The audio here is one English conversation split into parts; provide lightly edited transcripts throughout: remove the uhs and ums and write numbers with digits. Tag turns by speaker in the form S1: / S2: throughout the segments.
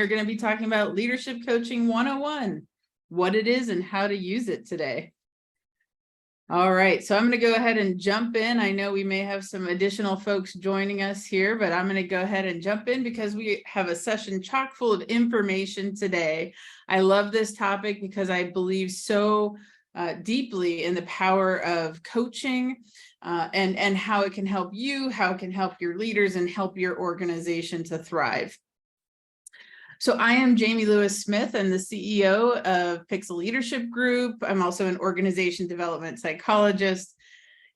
S1: We're going to be talking about Leadership Coaching 101, what it is and how to use it today. All right, so I'm going to go ahead and jump in. I know we may have some additional folks joining us here, but I'm going to go ahead and jump in because we have a session chock full of information today. I love this topic because I believe so deeply in the power of coaching and how it can help you, how it can help your leaders, and help your organization to thrive. So I am Jamie Lewis Smith. I'm the CEO of Pixel Leadership Group. I'm also an organization development psychologist.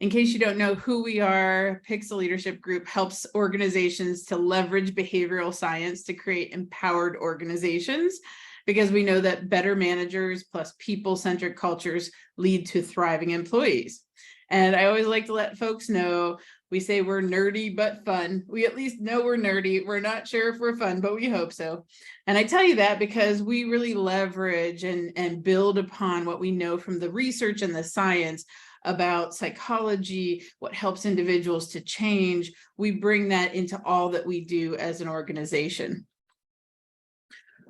S1: In case you don't know who we are, Pixel Leadership Group helps organizations to leverage behavioral science to create empowered organizations, because we know that better managers plus people-centric cultures lead to thriving employees. And I always like to let folks know, we say we're nerdy but fun. We at least know we're nerdy. We're not sure if we're fun, but we hope so. And I tell you that because we really leverage and build upon what we know from the research and the science about psychology, what helps individuals to change. We bring that into all that we do as an organization.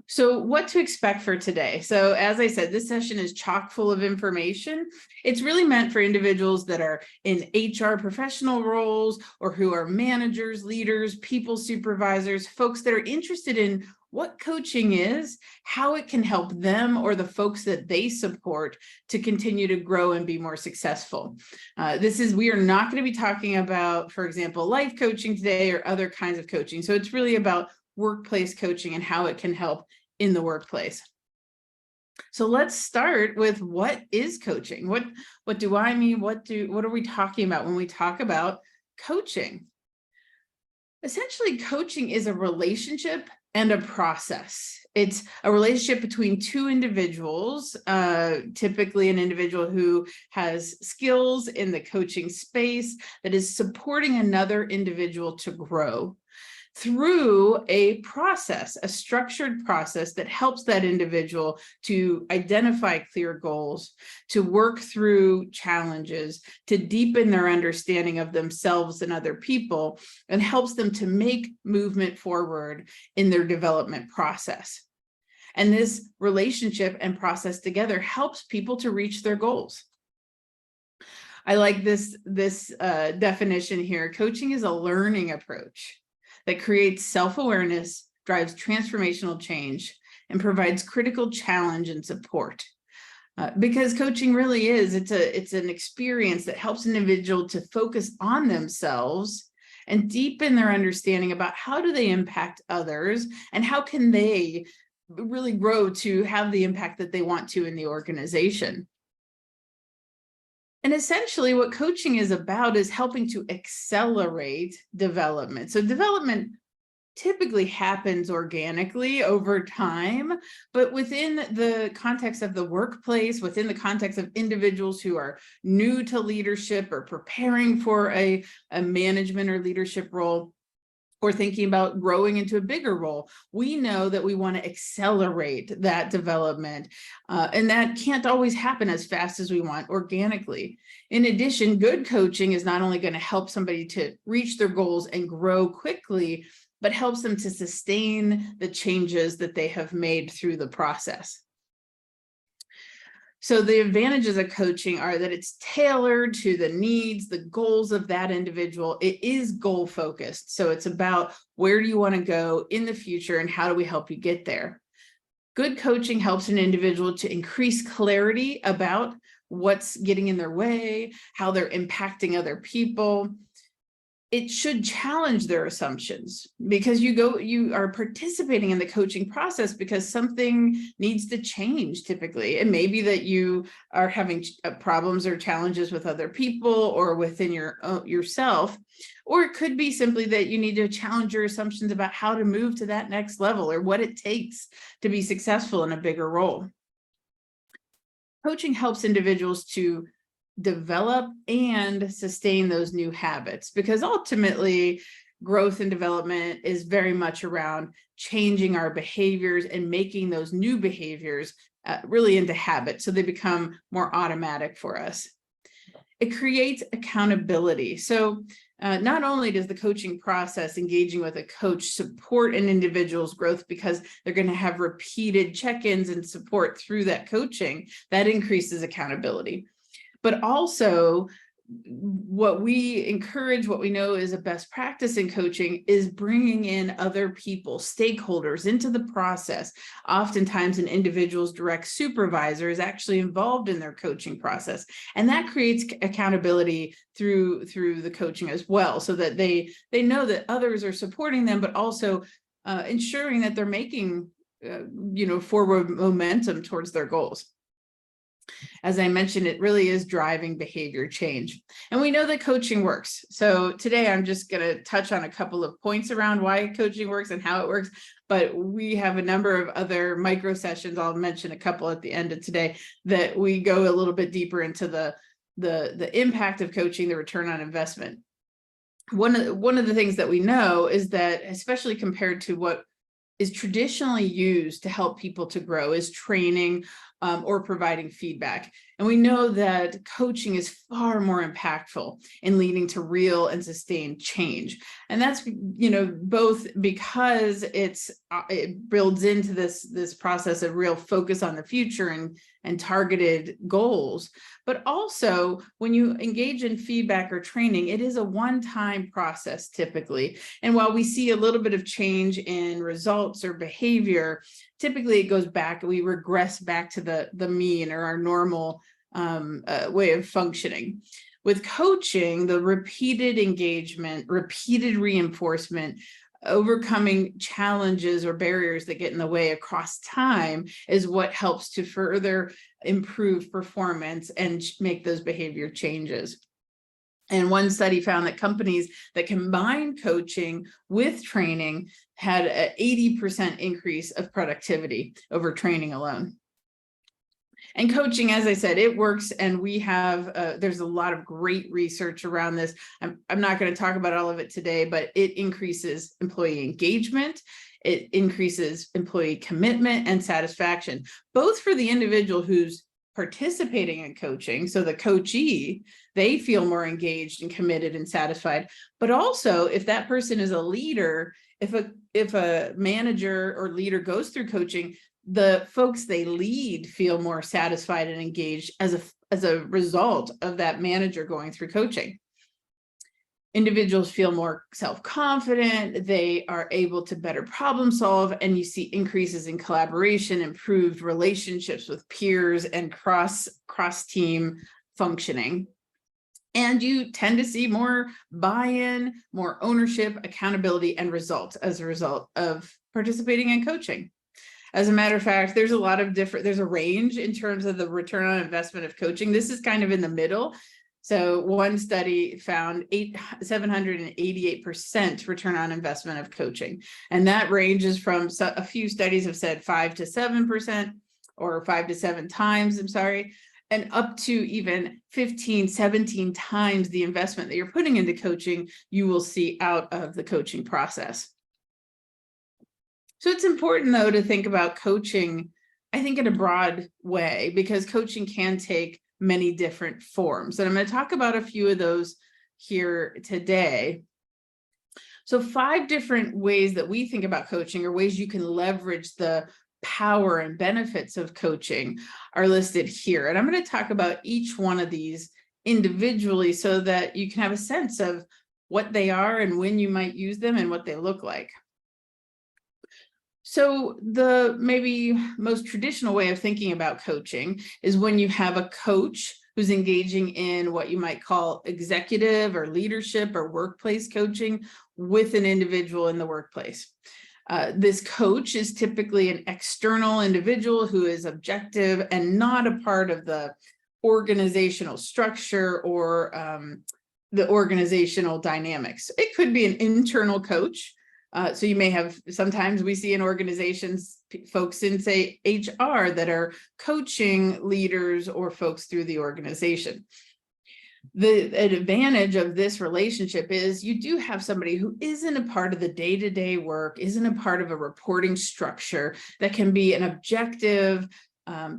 S1: So what to expect for today? So as I said, this session is chock full of information. It's really meant for individuals that are in HR professional roles or who are managers, leaders, people supervisors, folks that are interested in what coaching is, how it can help them or the folks that they support to continue to grow and be more successful. We are not going to be talking about, for example, life coaching today or other kinds of coaching. So it's really about workplace coaching and how it can help in the workplace. So let's start with, what is coaching? What do I mean? What are we talking about when we talk about coaching? Essentially, coaching is a relationship and a process. It's a relationship between two individuals, typically an individual who has skills in the coaching space that is supporting another individual to grow through a process, a structured process that helps that individual to identify clear goals, to work through challenges, to deepen their understanding of themselves and other people, and helps them to make movement forward in their development process. And this relationship and process together helps people to reach their goals. I like this definition here. Coaching is a learning approach that creates self-awareness, drives transformational change, and provides critical challenge and support. Because coaching really is, it's an experience that helps an individual to focus on themselves and deepen their understanding about how do they impact others and how can they really grow to have the impact that they want to in the organization. And essentially what coaching is about is helping to accelerate development. So development typically happens organically over time, but within the context of the workplace, within the context of individuals who are new to leadership or preparing for a management or leadership role, or thinking about growing into a bigger role, we know that we want to accelerate that development. And that can't always happen as fast as we want organically. In addition, good coaching is not only going to help somebody to reach their goals and grow quickly, but helps them to sustain the changes that they have made through the process. So the advantages of coaching are that it's tailored to the needs, the goals of that individual. It is goal focused. So it's about, where do you want to go in the future and how do we help you get there? Good coaching helps an individual to increase clarity about what's getting in their way, how they're impacting other people. It should challenge their assumptions, because you are participating in the coaching process because something needs to change typically. It may be that you are having problems or challenges with other people or within yourself, or it could be simply that you need to challenge your assumptions about how to move to that next level or what it takes to be successful in a bigger role. Coaching helps individuals to develop and sustain those new habits, because ultimately growth and development is very much around changing our behaviors and making those new behaviors really into habits so they become more automatic for us. It creates accountability. So not only does the coaching process, engaging with a coach, support an individual's growth because they're going to have repeated check-ins and support through that coaching, that increases accountability. But also, what we encourage, what we know is a best practice in coaching, is bringing in other people, stakeholders into the process. Oftentimes an individual's direct supervisor is actually involved in their coaching process, and that creates accountability through the coaching as well, so that they know that others are supporting them, but also ensuring that they're making forward momentum towards their goals. As I mentioned, it really is driving behavior change. And we know that coaching works. So today I'm just going to touch on a couple of points around why coaching works and how it works. But we have a number of other micro sessions. I'll mention a couple at the end of today that we go a little bit deeper into the impact of coaching, the return on investment. One of the things that we know is that, especially compared to what is traditionally used to help people to grow, is training or providing feedback. And we know that coaching is far more impactful in leading to real and sustained change. And that's, both because it builds into this process of real focus on the future and targeted goals. But also, when you engage in feedback or training, it is a one-time process typically. And while we see a little bit of change in results or behavior, typically it goes back, we regress back to the mean or our normal way of functioning. With coaching, the repeated engagement, repeated reinforcement, overcoming challenges or barriers that get in the way across time is what helps to further improve performance and make those behavior changes. And one study found that companies that combined coaching with training had an 80% increase of productivity over training alone. And coaching, as I said, it works, and we have, there's a lot of great research around this. I'm not going to talk about all of it today, but it increases employee engagement, it increases employee commitment and satisfaction, both for the individual who's participating in coaching, so the coachee, they feel more engaged and committed and satisfied, but also if that person is a leader, if a manager or leader goes through coaching, the folks they lead feel more satisfied and engaged as a result of that manager going through coaching. Individuals feel more self-confident, they are able to better problem solve, and you see increases in collaboration, improved relationships with peers, and cross-team functioning. And you tend to see more buy-in, more ownership, accountability, and results as a result of participating in coaching. As a matter of fact, there's a range in terms of the return on investment of coaching. This is kind of in the middle. So one study found 788% return on investment of coaching. And that ranges from, a few studies have said 5 to 7%, or 5 to 7 times, and up to even 15, 17 times the investment that you're putting into coaching, you will see out of the coaching process. So it's important, though, to think about coaching, I think, in a broad way, because coaching can take many different forms. And I'm going to talk about a few of those here today. So 5 different ways that we think about coaching, or ways you can leverage the power and benefits of coaching, are listed here. And I'm going to talk about each one of these individually so that you can have a sense of what they are and when you might use them and what they look like. So the maybe most traditional way of thinking about coaching is when you have a coach who's engaging in what you might call executive or leadership or workplace coaching with an individual in the workplace. This coach is typically an external individual who is objective and not a part of the organizational structure or the organizational dynamics. It could be an internal coach. So you may have, sometimes we see in organizations, folks in, say, HR that are coaching leaders or folks through the organization. The advantage of this relationship is you do have somebody who isn't a part of the day-to-day work, isn't a part of a reporting structure, that can be an objective,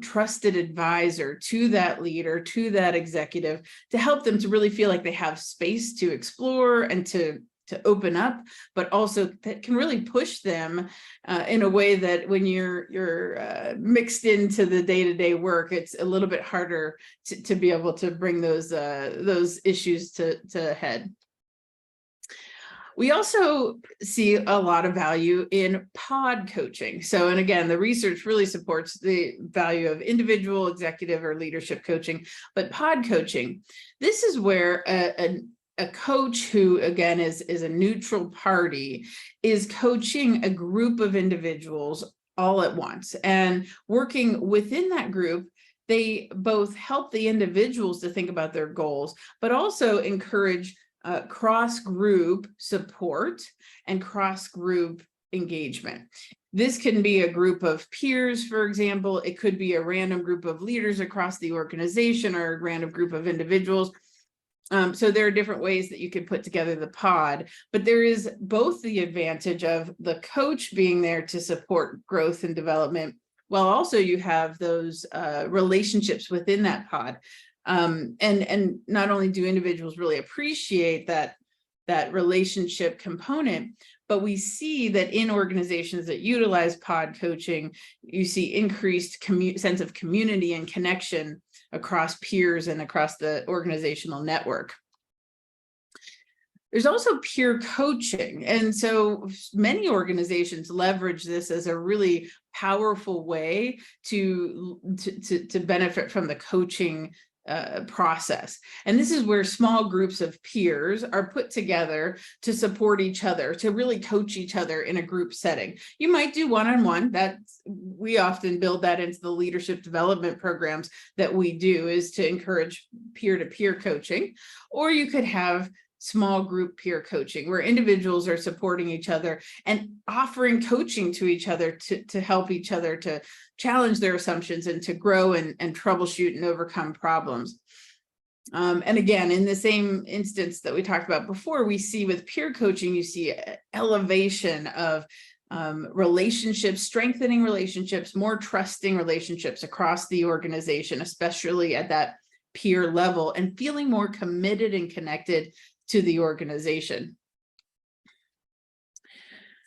S1: trusted advisor to that leader, to that executive, to help them to really feel like they have space to explore and to open up, but also that can really push them in a way that when you're mixed into the day-to-day work, it's a little bit harder to be able to bring those issues to head. We also see a lot of value in pod coaching. So, and again, the research really supports the value of individual, executive, or leadership coaching, but pod coaching, this is where a coach who, again, is a neutral party, is coaching a group of individuals all at once. And working within that group, they both help the individuals to think about their goals, but also encourage cross-group support and cross-group engagement. This can be a group of peers, for example. It could be a random group of leaders across the organization or a random group of individuals. So there are different ways that you can put together the pod, but there is both the advantage of the coach being there to support growth and development, while also you have those relationships within that pod. And not only do individuals really appreciate that relationship component, but we see that in organizations that utilize pod coaching, you see increased sense of community and connection across peers and across the organizational network. There's also peer coaching. And so many organizations leverage this as a really powerful way to benefit from the coaching process. And this is where small groups of peers are put together to support each other, to really coach each other in a group setting. You might do one-on-one. We often build that into the leadership development programs that we do, is to encourage peer-to-peer coaching. Or you could have small group peer coaching, where individuals are supporting each other and offering coaching to each other to help each other to challenge their assumptions and to grow and troubleshoot and overcome problems. And again, in the same instance that we talked about before, we see with peer coaching, you see elevation of relationships, strengthening relationships, more trusting relationships across the organization, especially at that peer level, and feeling more committed and connected to the organization.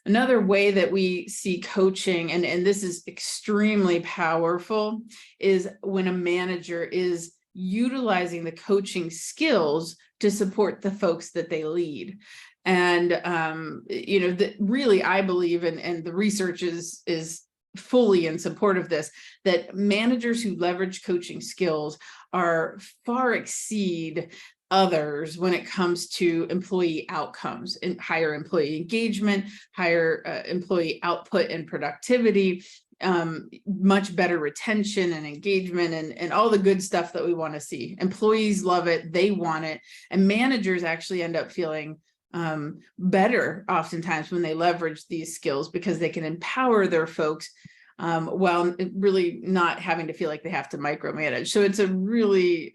S1: Another way that we see coaching, and this is extremely powerful, is when a manager is utilizing the coaching skills to support the folks that they lead. And, really, I believe, and the research is fully in support of this, that managers who leverage coaching skills are far exceed others when it comes to employee outcomes and higher employee engagement, higher employee output and productivity, much better retention and engagement, and all the good stuff that we want to see. Employees love it, they want it, and managers actually end up feeling better oftentimes when they leverage these skills, because they can empower their folks while really not having to feel like they have to micromanage. So it's a really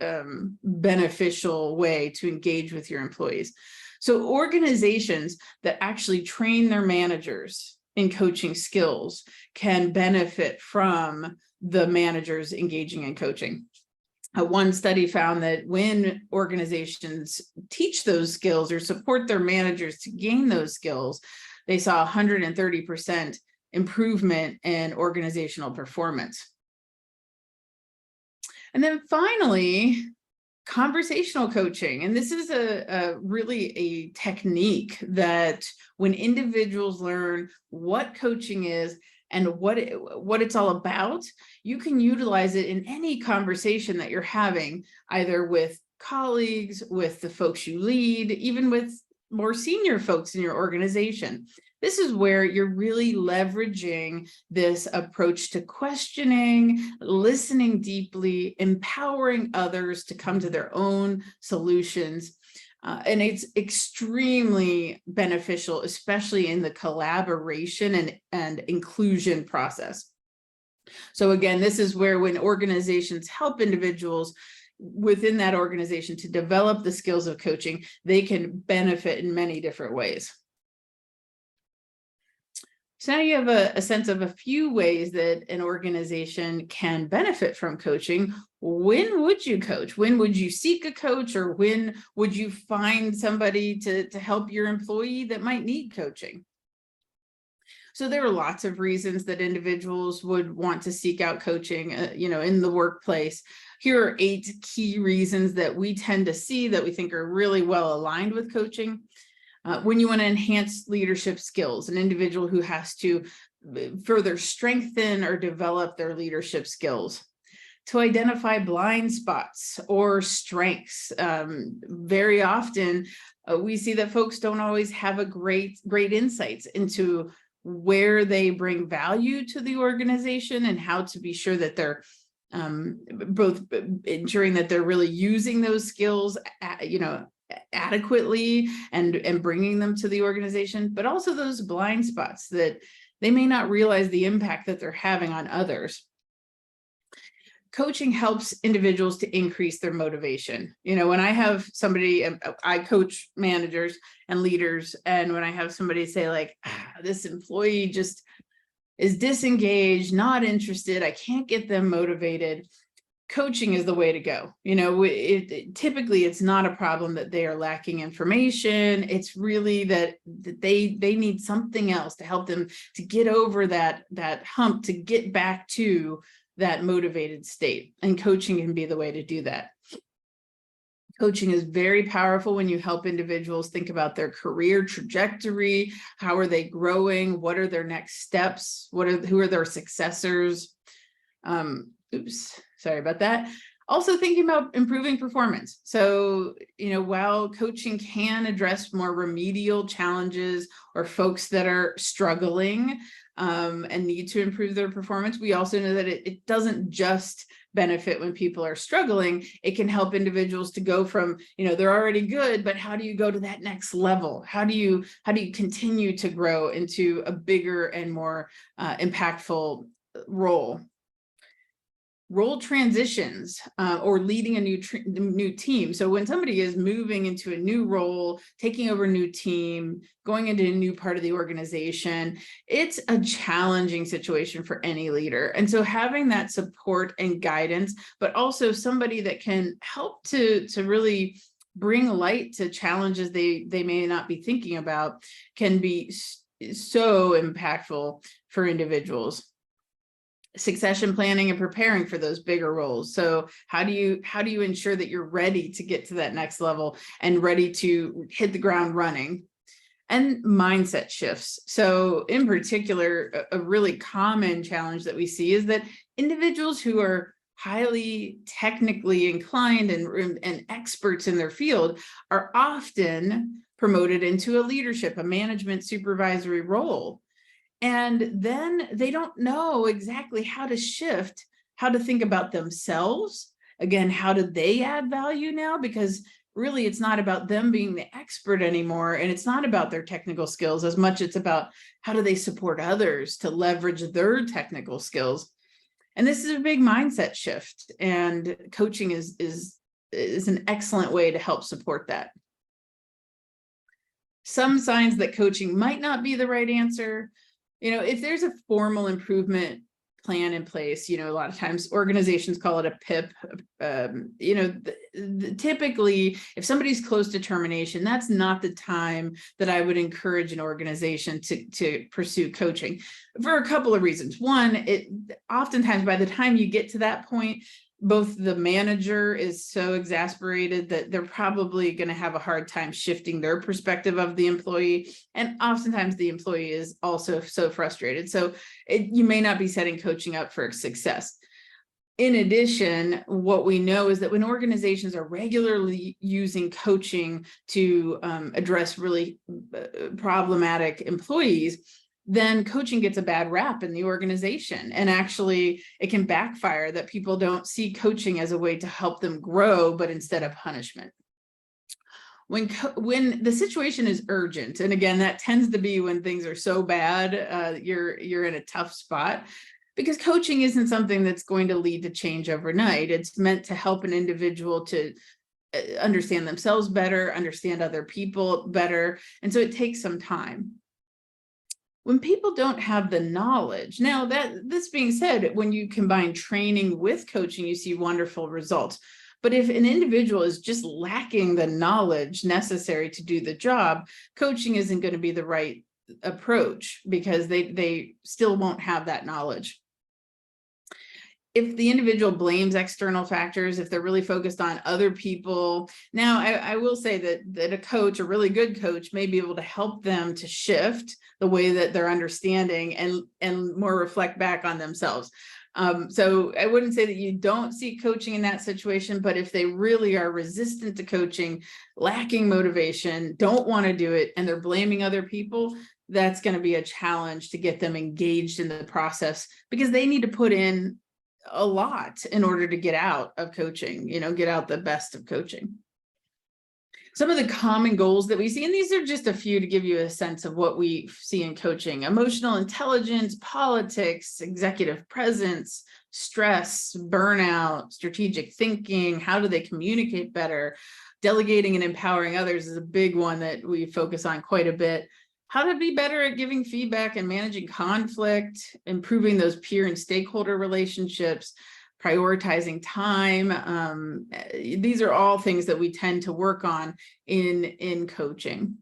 S1: beneficial way to engage with your employees. So organizations that actually train their managers in coaching skills can benefit from the managers engaging in coaching. One study found that when organizations teach those skills or support their managers to gain those skills, they saw 130% improvement in organizational performance. And then finally, conversational coaching. And this is really a technique that when individuals learn what coaching is and what it's all about, you can utilize it in any conversation that you're having, either with colleagues, with the folks you lead, even with more senior folks in your organization. This is where you're really leveraging this approach to questioning, listening deeply, empowering others to come to their own solutions. And it's extremely beneficial, especially in the collaboration and inclusion process. So again, this is where when organizations help individuals within that organization to develop the skills of coaching, they can benefit in many different ways. So now you have a sense of a few ways that an organization can benefit from coaching. When would you coach? When would you seek a coach, or when would you find somebody to help your employee that might need coaching? So there are lots of reasons that individuals would want to seek out coaching, in the workplace. Here are 8 key reasons that we tend to see that we think are really well aligned with coaching. When you want to enhance leadership skills, an individual who has to further strengthen or develop their leadership skills. To identify blind spots or strengths. Very often, we see that folks don't always have a great insights into where they bring value to the organization and how to be sure that they're both ensuring that they're really using those skills, adequately and bringing them to the organization, but also those blind spots that they may not realize the impact that they're having on others. Coaching helps individuals to increase their motivation. When I have somebody, I coach managers and leaders, and when I have somebody say like, this employee just is disengaged, not interested, I can't get them motivated, coaching is the way to go. Typically it's not a problem that they are lacking information. It's really that they need something else to help them to get over that hump, to get back to that motivated state. And coaching can be the way to do that. Coaching is very powerful when you help individuals think about their career trajectory. How are they growing? What are their next steps? Who are their successors? Sorry about that. Also thinking about improving performance. So, while coaching can address more remedial challenges or folks that are struggling and need to improve their performance, we also know that it doesn't just benefit when people are struggling. It can help individuals to go from, they're already good, but how do you go to that next level? How do you continue to grow into a bigger and more impactful role? Role transitions or leading a new team. So when somebody is moving into a new role, taking over a new team, going into a new part of the organization, it's a challenging situation for any leader. And so having that support and guidance, but also somebody that can help to really bring light to challenges they may not be thinking about, can be so impactful for individuals. Succession planning and preparing for those bigger roles. So how do you ensure that you're ready to get to that next level and ready to hit the ground running? And mindset shifts. So in particular, a really common challenge that we see is that individuals who are highly technically inclined and experts in their field are often promoted into a leadership, a management supervisory role. And then they don't know exactly how to shift, how to think about themselves. Again, how do they add value now? Because really it's not about them being the expert anymore. And it's not about their technical skills as much. It's about how do they support others to leverage their technical skills. And this is a big mindset shift. And coaching is an excellent way to help support that. Some signs that coaching might not be the right answer. If there's a formal improvement plan in place, a lot of times organizations call it a PIP. Typically, if somebody's close to termination, that's not the time that I would encourage an organization to pursue coaching for a couple of reasons. One, oftentimes by the time you get to that point, both the manager is so exasperated that they're probably going to have a hard time shifting their perspective of the employee. And oftentimes the employee is also so frustrated. So you may not be setting coaching up for success. In addition, what we know is that when organizations are regularly using coaching to address really problematic employees, then coaching gets a bad rap in the organization. And actually it can backfire that people don't see coaching as a way to help them grow, but instead of punishment. When the situation is urgent, and again, that tends to be when things are so bad, you're in a tough spot, because coaching isn't something that's going to lead to change overnight. It's meant to help an individual to understand themselves better, understand other people better. And so it takes some time. When people don't have the knowledge, now this being said, when you combine training with coaching, you see wonderful results. But if an individual is just lacking the knowledge necessary to do the job, coaching isn't going to be the right approach because they still won't have that knowledge. If the individual blames external factors, if they're really focused on other people, now I will say that a coach, a really good coach, may be able to help them to shift the way that they're understanding and more reflect back on themselves. So I wouldn't say that you don't see coaching in that situation, but if they really are resistant to coaching, lacking motivation, don't want to do it, and they're blaming other people, that's going to be a challenge to get them engaged in the process, because they need to put in a lot in order to get out of coaching, get out the best of coaching. Some of the common goals that we see, and these are just a few to give you a sense of what we see in coaching: emotional intelligence, politics, executive presence, stress, burnout, strategic thinking, how do they communicate better, delegating and empowering others is a big one that we focus on quite a bit. How to be better at giving feedback and managing conflict, improving those peer and stakeholder relationships, prioritizing time. These are all things that we tend to work on in coaching.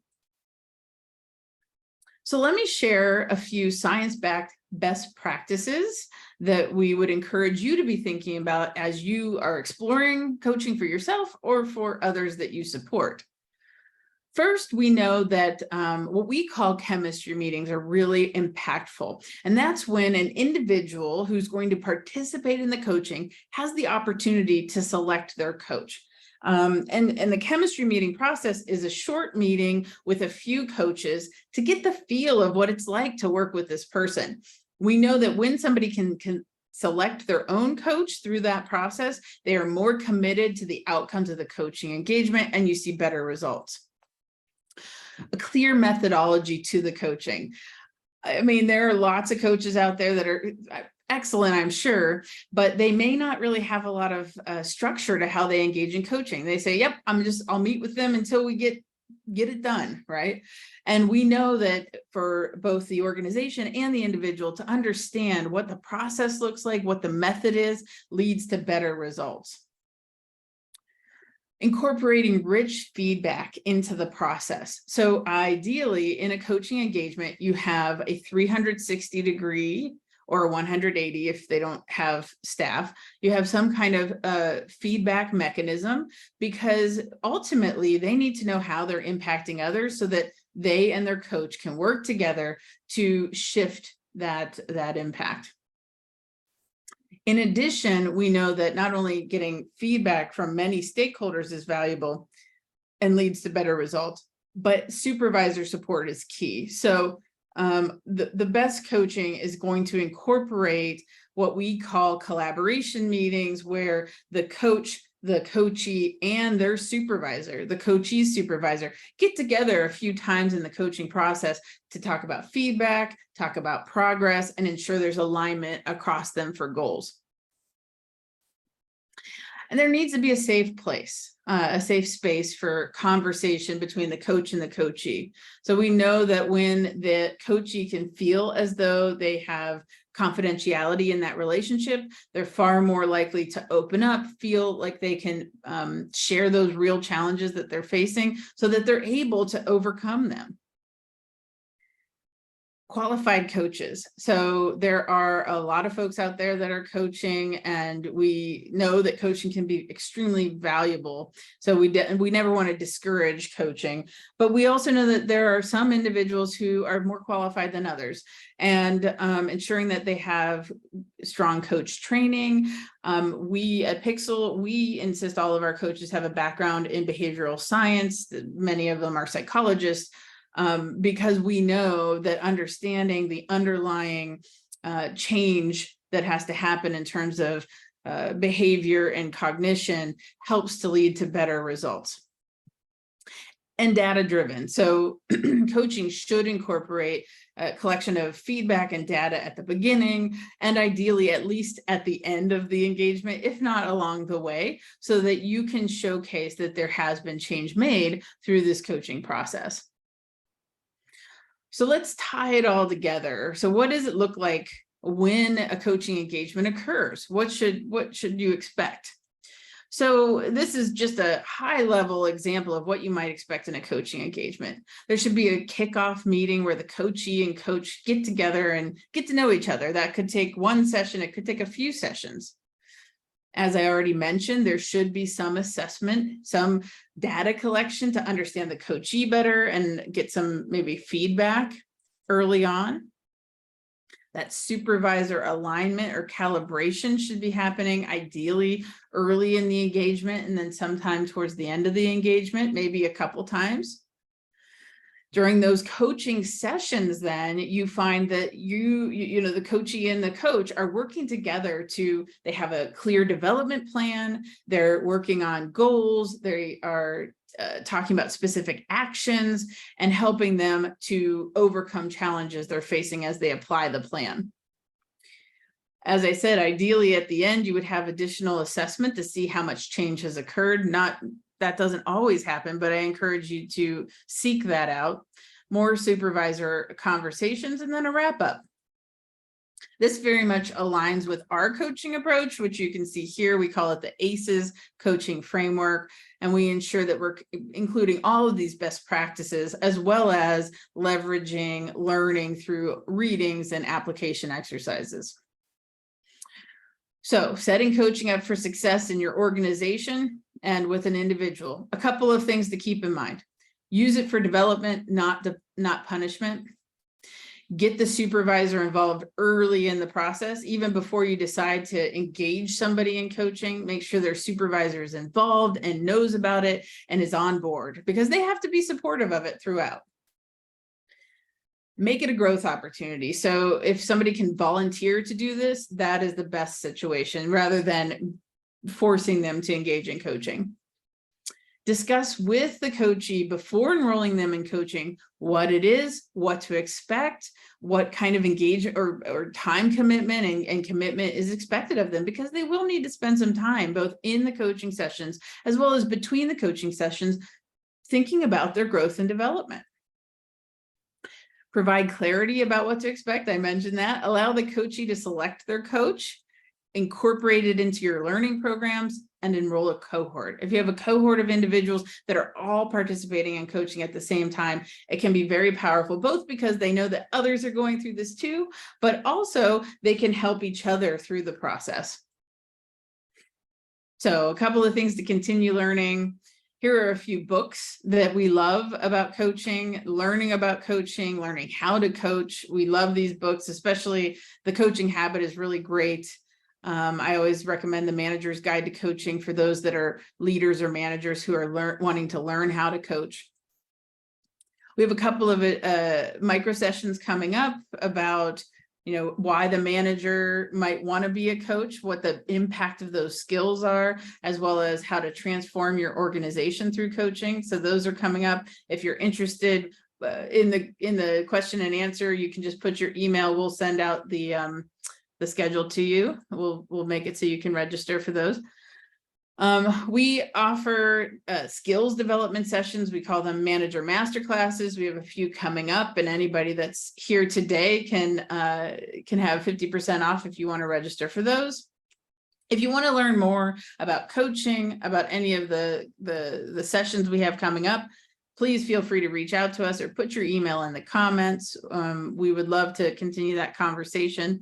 S1: So let me share a few science-backed best practices that we would encourage you to be thinking about as you are exploring coaching for yourself or for others that you support. First, we know that what we call chemistry meetings are really impactful. And that's when an individual who's going to participate in the coaching has the opportunity to select their coach. And the chemistry meeting process is a short meeting with a few coaches to get the feel of what it's like to work with this person. We know that when somebody can select their own coach through that process, they are more committed to the outcomes of the coaching engagement, and you see better results. A clear methodology to the coaching. I mean, there are lots of coaches out there that are excellent, I'm sure, but they may not really have a lot of structure to how they engage in coaching. They say, yep, I'll meet with them until we get it done, right? And we know that for both the organization and the individual to understand what the process looks like, what the method is, leads to better results. Incorporating rich feedback into the process. So ideally, in a coaching engagement, you have a 360-degree or a 180 if they don't have staff. You have some kind of feedback mechanism, because ultimately they need to know how they're impacting others so that they and their coach can work together to shift that impact. In addition, we know that not only getting feedback from many stakeholders is valuable and leads to better results, but supervisor support is key. So the best coaching is going to incorporate what we call collaboration meetings, where the coach, the coachee, and their supervisor, the coachee's supervisor, get together a few times in the coaching process to talk about feedback, talk about progress, and ensure there's alignment across them for goals. And there needs to be a safe place, a safe space for conversation between the coach and the coachee. So we know that when the coachee can feel as though they have confidentiality in that relationship, they're far more likely to open up, feel like they can share those real challenges that they're facing so that they're able to overcome them. Qualified coaches. So there are a lot of folks out there that are coaching, and we know that coaching can be extremely valuable. So we never want to discourage coaching, but we also know that there are some individuals who are more qualified than others, and ensuring that they have strong coach training. We at Pixel, we insist all of our coaches have a background in behavioral science. Many of them are psychologists. Because we know that understanding the underlying change that has to happen in terms of behavior and cognition helps to lead to better results. And data-driven. So coaching should incorporate a collection of feedback and data at the beginning, and ideally at least at the end of the engagement, if not along the way, so that you can showcase that there has been change made through this coaching process. So let's tie it all together. So what does it look like when a coaching engagement occurs? What should you expect? So this is just a high level example of what you might expect in a coaching engagement. There should be a kickoff meeting where the coachee and coach get together and get to know each other. That could take one session. It could take a few sessions. As I already mentioned, there should be some assessment, some data collection to understand the coachee better and get some maybe feedback early on. That supervisor alignment or calibration should be happening ideally early in the engagement and then sometime towards the end of the engagement, maybe a couple times. During those coaching sessions, then you find that the coachee and the coach are working together they have a clear development plan. They're working on goals. They are talking about specific actions and helping them to overcome challenges they're facing as they apply the plan. As I said, ideally at the end, you would have additional assessment to see how much change has occurred. That doesn't always happen, but I encourage you to seek that out. More supervisor conversations and then a wrap up. This very much aligns with our coaching approach, which you can see here. We call it the ACEs coaching framework, and we ensure that we're including all of these best practices as well as leveraging learning through readings and application exercises. So setting coaching up for success in your organization and with an individual. A couple of things to keep in mind. Use it for development, not punishment. Get the supervisor involved early in the process, even before you decide to engage somebody in coaching. Make sure their supervisor is involved and knows about it and is on board, because they have to be supportive of it throughout. Make it a growth opportunity. So if somebody can volunteer to do this, that is the best situation rather than forcing them to engage in coaching. Discuss with the coachee before enrolling them in coaching what it is, what to expect, what kind of engagement or time commitment and commitment is expected of them, because they will need to spend some time both in the coaching sessions as well as between the coaching sessions thinking about their growth and development. Provide clarity about what to expect. I mentioned that. Allow the coachee to select their coach, incorporate it into your learning programs, and enroll a cohort. If you have a cohort of individuals that are all participating in coaching at the same time, it can be very powerful, both because they know that others are going through this too, but also they can help each other through the process. So a couple of things to continue learning. Here are a few books that we love about coaching, learning about coaching, learning how to coach. We love these books, especially The Coaching Habit is really great. I always recommend The Manager's Guide to Coaching for those that are leaders or managers who are wanting to learn how to coach. We have a couple of micro sessions coming up about why the manager might want to be a coach, what the impact of those skills are, as well as how to transform your organization through coaching. So those are coming up. If you're interested in the question and answer, you can just put your email. We'll send out the schedule to you. We'll make it so you can register for those. We offer skills development sessions. We call them manager masterclasses. We have a few coming up, and anybody that's here today can have 50% off if you want to register for those. If you want to learn more about coaching, about any of the sessions we have coming up, please feel free to reach out to us or put your email in the comments. We would love to continue that conversation.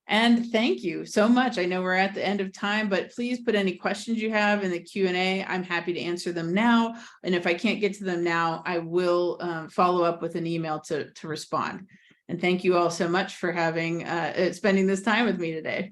S1: And thank you so much. I know we're at the end of time, but please put any questions you have in the Q&A. I'm happy to answer them now. And if I can't get to them now, I will follow up with an email to respond. And thank you all so much for spending this time with me today.